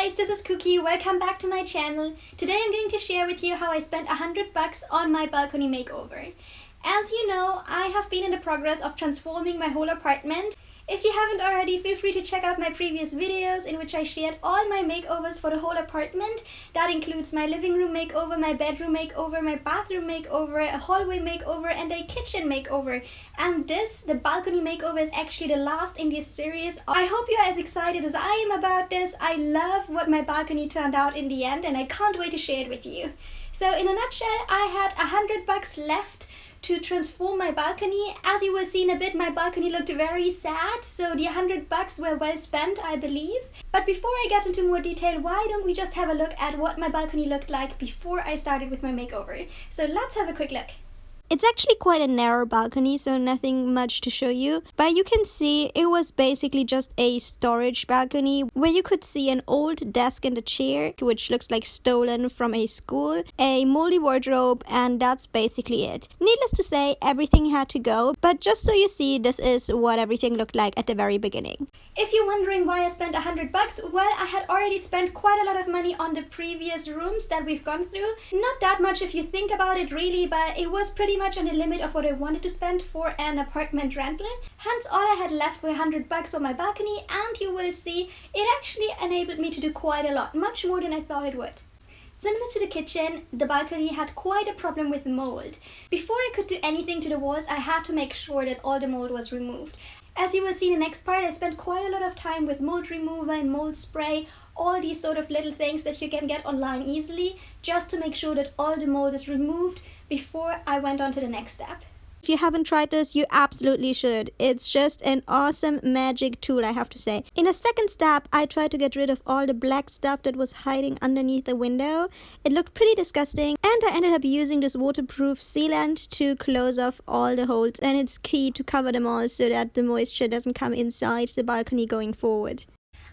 guys, this is KuKy. Welcome back to my channel. Today I'm going to share with you how I spent $100 on my balcony makeover. As you know, I have been in the progress of transforming my whole apartment. If you haven't already, feel free to check out my previous videos in which I shared all my makeovers for the whole apartment. That includes my living room makeover, my bedroom makeover, my bathroom makeover, a hallway makeover, and a kitchen makeover. And this, the balcony makeover, is actually the last in this series. I hope you're as excited as I am about this. I love what my balcony turned out in the end, and I can't wait to share it with you. So in a nutshell, I had $100 left to transform my balcony. As you will see in a bit, my balcony looked very sad, so the $100 were well spent, I believe. But before I get into more detail, why don't we just have a look at what my balcony looked like before I started with my makeover. So let's have a quick look. It's actually quite a narrow balcony, so nothing much to show you. But you can see it was basically just a storage balcony where you could see an old desk and a chair, which looks like stolen from a school, a moldy wardrobe, and that's basically it. Needless to say, everything had to go, but just so you see, this is what everything looked like at the very beginning. If you're wondering why I spent $100, well, I had already spent quite a lot of money on the previous rooms that we've gone through. Not that much if you think about it really, but it was pretty much on the limit of what I wanted to spend for an apartment rental. Hence, all I had left were $100 on my balcony, and you will see it actually enabled me to do quite a lot, much more than I thought it would. Similar to the kitchen, the balcony had quite a problem with mold. Before I could do anything to the walls, I had to make sure that all the mold was removed. As you will see in the next part, I spent quite a lot of time with mold remover and mold spray, all these sort of little things that you can get online easily, just to make sure that all the mold is removed before I went on to the next step. If you haven't tried this, you absolutely should. It's just an awesome magic tool, I have to say. In a second step, I tried to get rid of all the black stuff that was hiding underneath the window. It looked pretty disgusting, and I ended up using this waterproof sealant to close off all the holes, and it's key to cover them all so that the moisture doesn't come inside the balcony going forward.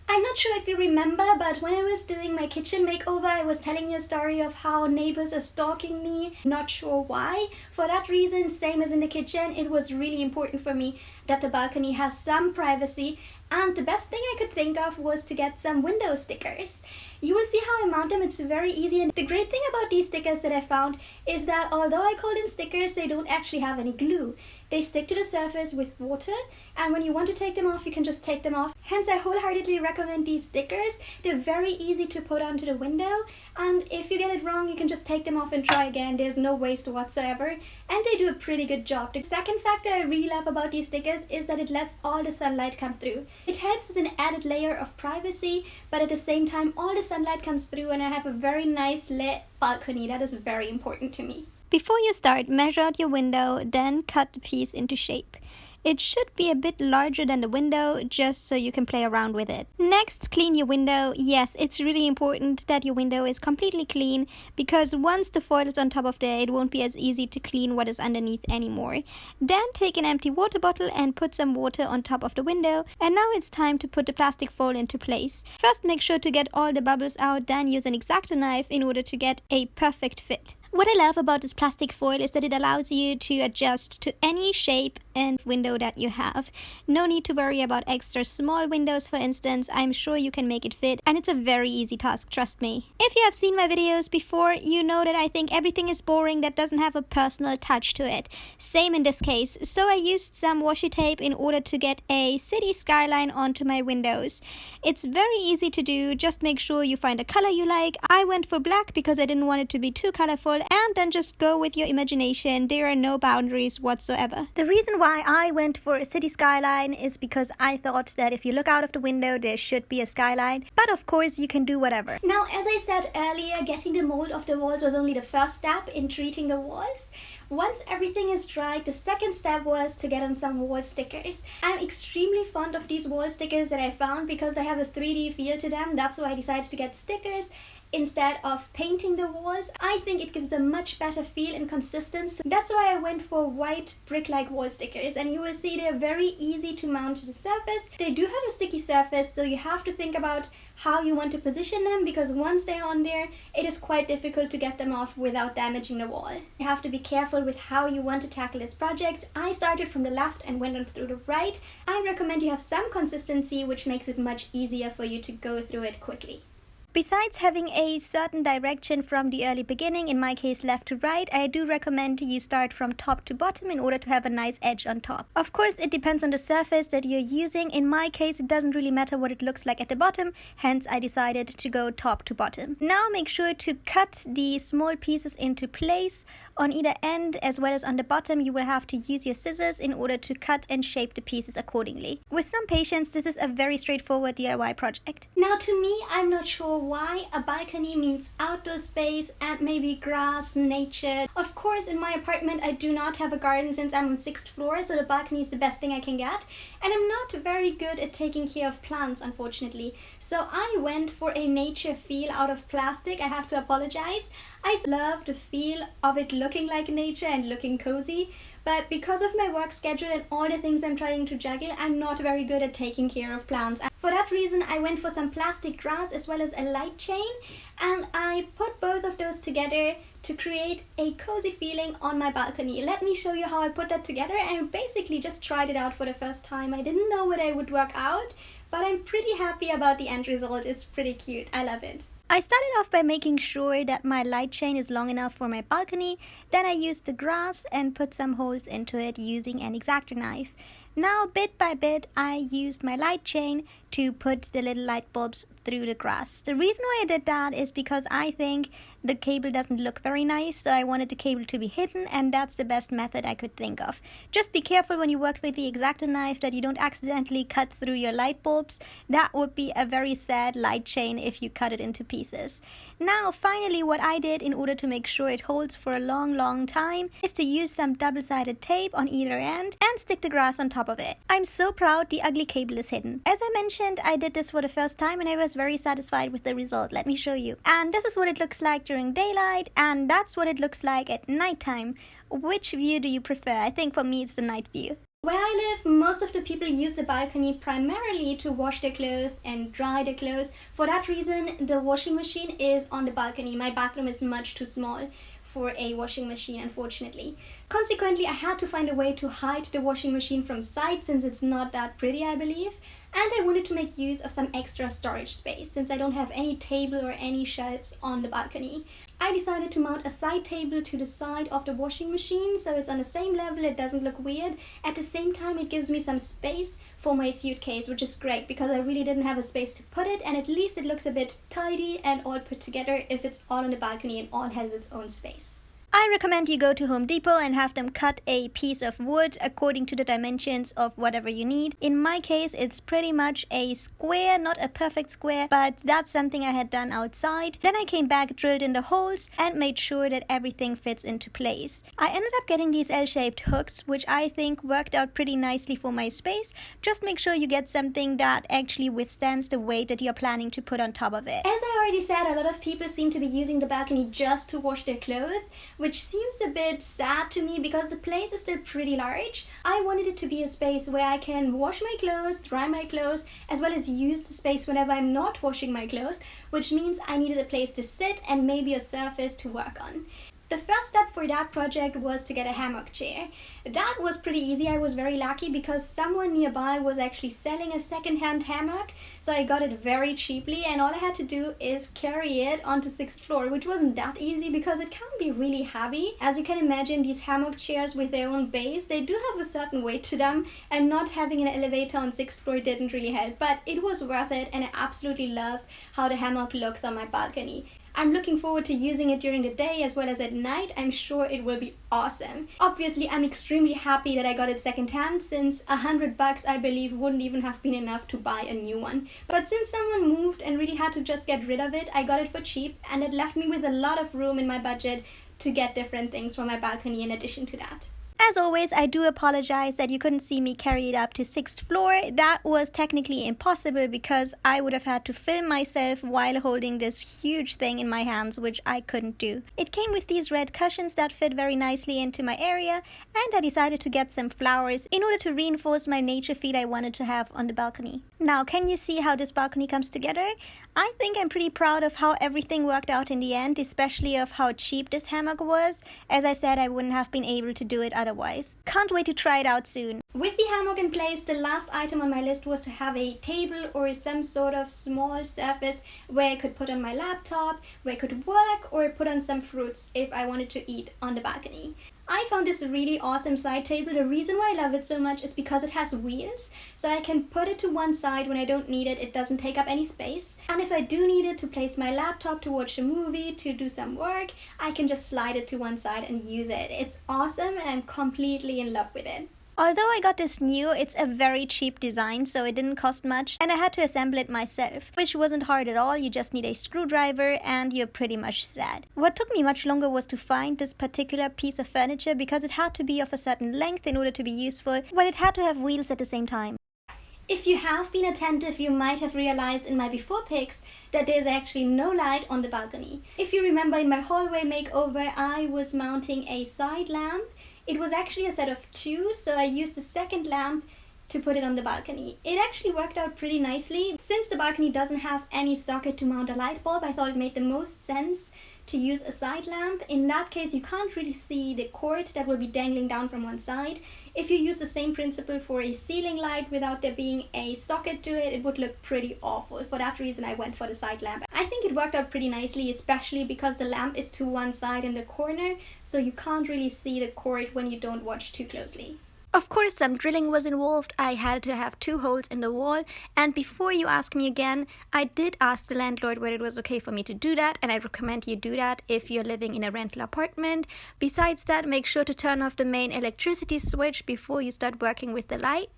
I'm not sure if you remember, but when I was doing my kitchen makeover, I was telling you a story of how neighbors are stalking me. Not sure why. For that reason, same as in the kitchen, it was really important for me that the balcony has some privacy, and the best thing I could think of was to get some window stickers. You will see how I mount them. It's very easy, and the great thing about these stickers that I found is that although I call them stickers, they don't actually have any glue. They stick to the surface with water, and when you want to take them off, you can just take them off. Hence, I wholeheartedly recommend these stickers. They're very easy to put onto the window, and if you get it wrong, you can just take them off and try again. There's no waste whatsoever, and they do a pretty good job. The second factor I really love about these stickers is that it lets all the sunlight come through. It helps as an added layer of privacy, but at the same time, all the sunlight comes through, and I have a very nice lit balcony. That is very important to me. Before you start, measure out your window, then cut the piece into shape. It should be a bit larger than the window, just so you can play around with it. Next, clean your window. Yes, it's really important that your window is completely clean, because once the foil is on top of there, it won't be as easy to clean what is underneath anymore. Then take an empty water bottle and put some water on top of the window, and now it's time to put the plastic foil into place. First, make sure to get all the bubbles out, then use an X-Acto knife in order to get a perfect fit. What I love about this plastic foil is that it allows you to adjust to any shape and window that you have. No need to worry about extra small windows, for instance. I'm sure you can make it fit, and it's a very easy task, trust me. If you have seen my videos before, you know that I think everything is boring that doesn't have a personal touch to it. Same in this case. So I used some washi tape in order to get a city skyline onto my windows. It's very easy to do. Just make sure you find a color you like. I went for black because I didn't want it to be too colorful, and then just go with your imagination. There are no boundaries whatsoever. The reason why I went for a city skyline is because I thought that if you look out of the window, there should be a skyline. But of course, you can do whatever. Now, as I said earlier, getting the mold off the walls was only the first step in treating the walls. Once everything is dried, the second step was to get on some wall stickers. I'm extremely fond of these wall stickers that I found because they have a 3D feel to them. That's why I decided to get stickers instead of painting the walls. I think it gives a much better feel and consistency. That's why I went for white brick-like wall stickers, and you will see they're very easy to mount to the surface. They do have a sticky surface, so you have to think about how you want to position them, because once they're on there, it is quite difficult to get them off without damaging the wall. You have to be careful with how you want to tackle this project. I started from the left and went on through the right. I recommend you have some consistency, which makes it much easier for you to go through it quickly. Besides having a certain direction from the early beginning, in my case left to right, I do recommend you start from top to bottom in order to have a nice edge on top. Of course, it depends on the surface that you're using. In my case, it doesn't really matter what it looks like at the bottom, hence I decided to go top to bottom. Now make sure to cut the small pieces into place. On either end as well as on the bottom, you will have to use your scissors in order to cut and shape the pieces accordingly. With some patience, this is a very straightforward DIY project. Now to me, I'm not sure why a balcony means outdoor space and maybe grass, nature. Of course, in my apartment, I do not have a garden since I'm on 6th floor, so the balcony is the best thing I can get. And I'm not very good at taking care of plants, unfortunately. So I went for a nature feel out of plastic. I have to apologize. I love the feel of it looking like nature and looking cozy, but because of my work schedule and all the things I'm trying to juggle, I'm not very good at taking care of plants. For that reason, I went for some plastic grass as well as a light chain, and I put both of those together to create a cozy feeling on my balcony. Let me show you how I put that together. I basically just tried it out for the first time. I didn't know whether it would work out, but I'm pretty happy about the end result. It's pretty cute. I love it. I started off by making sure that my light chain is long enough for my balcony. Then I used the grass and put some holes into it using an X-Acto knife. Now, bit by bit, I used my light chain to put the little light bulbs through the grass. The reason why I did that is because I think the cable doesn't look very nice, so I wanted the cable to be hidden, and that's the best method I could think of. Just be careful when you work with the X-Acto knife that you don't accidentally cut through your light bulbs. That would be a very sad light chain if you cut it into pieces. Now, finally, what I did in order to make sure it holds for a long time is to use some double-sided tape on either end and stick the grass on top of it. I'm so proud the ugly cable is hidden. As I mentioned, I did this for the first time and I was very satisfied with the result. Let me show you. And this is what it looks like during daylight, and that's what it looks like at nighttime. Which view do you prefer? I think for me it's the night view. Where I live, most of the people use the balcony primarily to wash their clothes and dry their clothes. For that reason, the washing machine is on the balcony. My bathroom is much too small for a washing machine, unfortunately. Consequently, I had to find a way to hide the washing machine from sight since it's not that pretty, I believe. And I wanted to make use of some extra storage space since I don't have any table or any shelves on the balcony. I decided to mount a side table to the side of the washing machine so it's on the same level, it doesn't look weird. At the same time, it gives me some space for my suitcase, which is great because I really didn't have a space to put it, and at least it looks a bit tidy and all put together if it's all on the balcony and all has its own space. I recommend you go to Home Depot and have them cut a piece of wood according to the dimensions of whatever you need. In my case, it's pretty much a square, not a perfect square, but that's something I had done outside. Then I came back, drilled in the holes, and made sure that everything fits into place. I ended up getting these L-shaped hooks, which I think worked out pretty nicely for my space. Just make sure you get something that actually withstands the weight that you're planning to put on top of it. As I already said, a lot of people seem to be using the balcony just to wash their clothes, which seems a bit sad to me because the place is still pretty large. I wanted it to be a space where I can wash my clothes, dry my clothes, as well as use the space whenever I'm not washing my clothes, which means I needed a place to sit and maybe a surface to work on. The first step for that project was to get a hammock chair. That was pretty easy. I was very lucky because someone nearby was actually selling a second-hand hammock, so I got it very cheaply, and all I had to do is carry it onto 6th floor, which wasn't that easy because it can be really heavy. As you can imagine, these hammock chairs with their own base, they do have a certain weight to them, and not having an elevator on 6th floor didn't really help, but it was worth it, and I absolutely love how the hammock looks on my balcony. I'm looking forward to using it during the day as well as at night. I'm sure it will be awesome. Obviously, I'm extremely happy that I got it secondhand since $100 I believe wouldn't even have been enough to buy a new one. But since someone moved and really had to just get rid of it, I got it for cheap, and it left me with a lot of room in my budget to get different things for my balcony in addition to that. As always, I do apologize that you couldn't see me carry it up to 6th floor. That was technically impossible because I would have had to film myself while holding this huge thing in my hands, which I couldn't do. It came with these red cushions that fit very nicely into my area, and I decided to get some flowers in order to reinforce my nature feel I wanted to have on the balcony. Now, can you see how this balcony comes together? I think I'm pretty proud of how everything worked out in the end, especially of how cheap this hammock was. As I said, I wouldn't have been able to do it otherwise. Can't wait to try it out soon. With the hammock in place, the last item on my list was to have a table or some sort of small surface where I could put on my laptop, where I could work, or put on some fruits if I wanted to eat on the balcony. I found this a really awesome side table. The reason why I love it so much is because it has wheels, so I can put it to one side when I don't need it. It doesn't take up any space. And if I do need it to place my laptop, to watch a movie, to do some work, I can just slide it to one side and use it. It's awesome and I'm completely in love with it. Although I got this new, it's a very cheap design, so it didn't cost much, and I had to assemble it myself, which wasn't hard at all. You just need a screwdriver and you're pretty much set. What took me much longer was to find this particular piece of furniture because it had to be of a certain length in order to be useful, while it had to have wheels at the same time. If you have been attentive, you might have realized in my before pics that there's actually no light on the balcony. If you remember, in my hallway makeover, I was mounting a side lamp. It was actually a set of two, so I used a second lamp to put it on the balcony. It actually worked out pretty nicely. Since the balcony doesn't have any socket to mount a light bulb, I thought it made the most sense to use a side lamp. In that case, you can't really see the cord that will be dangling down from one side. If you use the same principle for a ceiling light without there being a socket to it, it would look pretty awful. For that reason, I went for the side lamp. I think it worked out pretty nicely, especially because the lamp is to one side in the corner, so you can't really see the cord when you don't watch too closely. Of course, some drilling was involved. I had to have 2 holes in the wall, and before you ask me again, I did ask the landlord whether it was okay for me to do that, and I recommend you do that if you're living in a rental apartment. Besides that, make sure to turn off the main electricity switch before you start working with the light,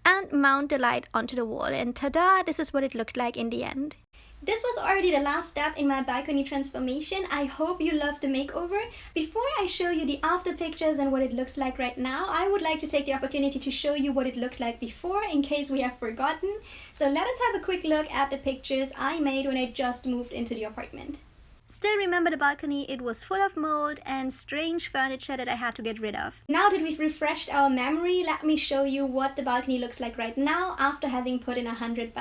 and mount the light onto the wall, and ta-da, this is what it looked like in the end. This was already the last step in my balcony transformation. I hope you loved the makeover. Before I show you the after pictures and what it looks like right now, I would like to take the opportunity to show you what it looked like before in case we have forgotten. So let us have a quick look at the pictures I made when I just moved into the apartment. Still remember the balcony, it was full of mold and strange furniture that I had to get rid of. Now that we've refreshed our memory, let me show you what the balcony looks like right now after having put in $100.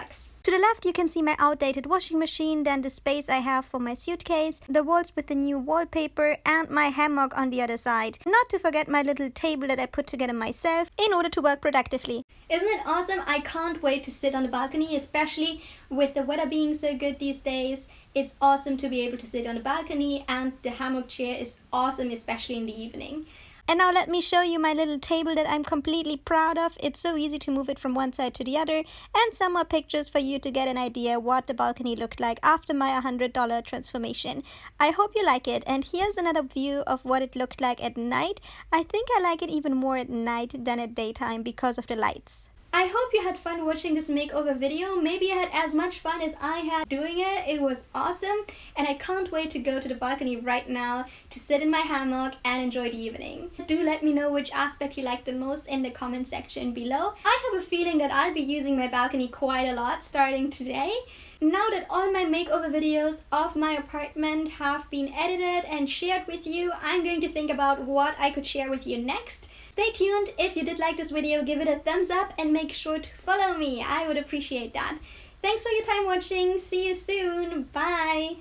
To the left you can see my outdated washing machine, then the space I have for my suitcase, the walls with the new wallpaper, and my hammock on the other side. Not to forget my little table that I put together myself in order to work productively. Isn't it awesome? I can't wait to sit on the balcony, especially with the weather being so good these days. It's awesome to be able to sit on the balcony, and the hammock chair is awesome, especially in the evening. And now let me show you my little table that I'm completely proud of. It's so easy to move it from one side to the other, and some more pictures for you to get an idea what the balcony looked like after my $100 transformation. I hope you like it, and here's another view of what it looked like at night. I think I like it even more at night than at daytime because of the lights. I hope you had fun watching this makeover video. Maybe you had as much fun as I had doing it. It was awesome, and I can't wait to go to the balcony right now to sit in my hammock and enjoy the evening. Do let me know which aspect you liked the most in the comment section below. I have a feeling that I'll be using my balcony quite a lot starting today. Now that all my makeover videos of my apartment have been edited and shared with you, I'm going to think about what I could share with you next. Stay tuned. If you did like this video, give it a thumbs up and make sure to follow me. I would appreciate that. Thanks for your time watching. See you soon. Bye.